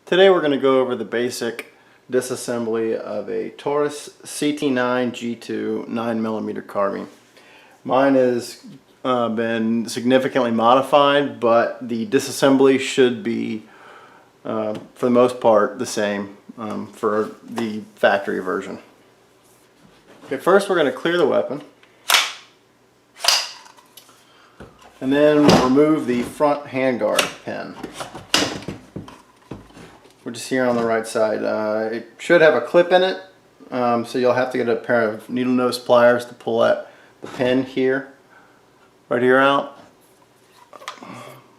Today we're going to go over the basic disassembly of a Taurus CT9 G2 9mm carbine. Mine has been significantly modified, but the disassembly should be, for the most part, the same for the factory version. Okay, first we're going to clear the weapon, and then remove the front handguard pin, which is here on the right side. It should have a clip in it, so you'll have to get a pair of needle nose pliers to pull the pin here, right here out.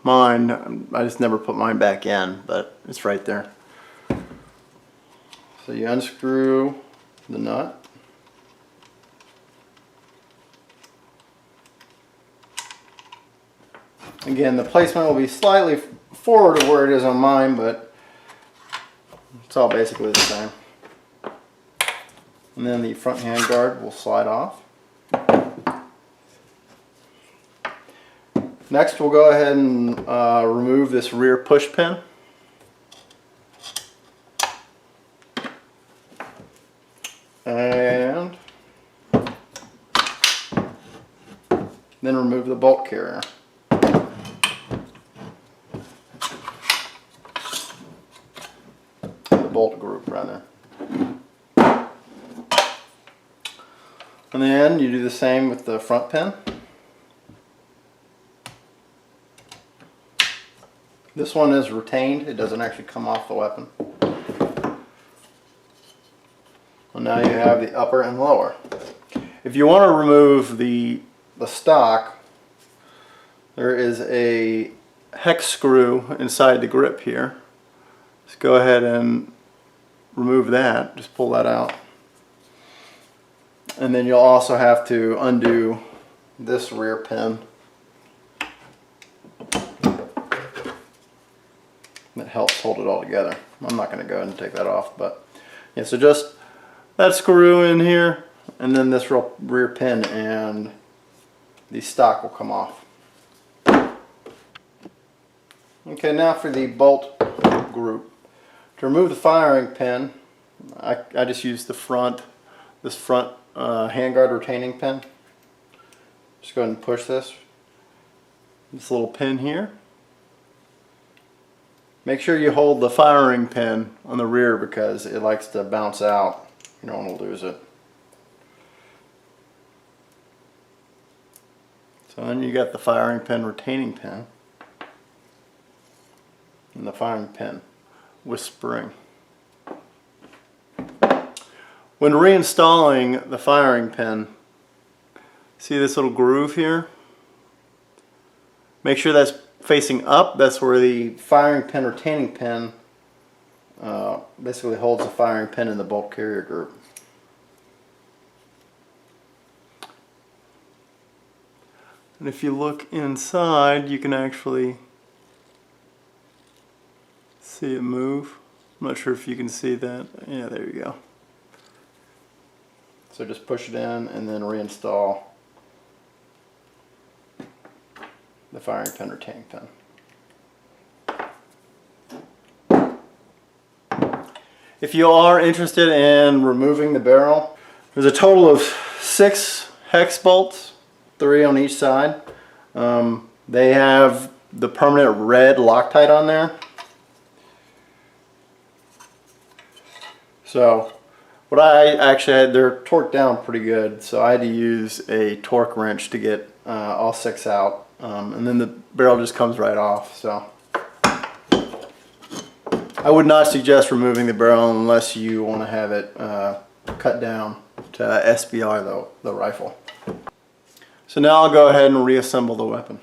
Mine, I just never put mine back in, but it's right there. So you unscrew the nut. Again, the placement will be slightly forward of where it is on mine, but it's all basically the same. And then the front handguard will slide off. Next, we'll go ahead and remove this rear push pin. And then remove the bolt carrier. Bolt group rather. And then you do the same with the front pin. This one is retained, it doesn't actually come off the weapon. And now you have the upper and lower. If you want to remove the stock, there is a hex screw inside the grip here. Just go ahead and remove that, just pull that out. And then you'll also have to undo this rear pin that helps hold it all together. I'm not going to go ahead and take that off, but yeah, so just that screw in here and then this rear pin and the stock will come off. Okay, now for the bolt group. To remove the firing pin, I just use this front handguard retaining pin. Just go ahead and push this little pin here. Make sure you hold the firing pin on the rear because it likes to bounce out. You don't want to lose it. So then you got the firing pin retaining pin and the firing pin with spring. When reinstalling the firing pin, see this little groove here? Make sure that's facing up. That's where the firing pin retaining pin basically holds the firing pin in the bolt carrier group. And if you look inside, you can actually see it move. I'm not sure if you can see that. Yeah, there you go. So just push it in and then reinstall the firing pin retaining pin. If you are interested in removing the barrel, there's a total of 6 hex bolts, 3 on each side. They have the permanent red Loctite on there. So what I actually had, they're torqued down pretty good, so I had to use a torque wrench to get all 6 out, and then the barrel just comes right off. So I would not suggest removing the barrel unless you want to have it cut down to SBR the rifle. So now I'll go ahead and reassemble the weapon.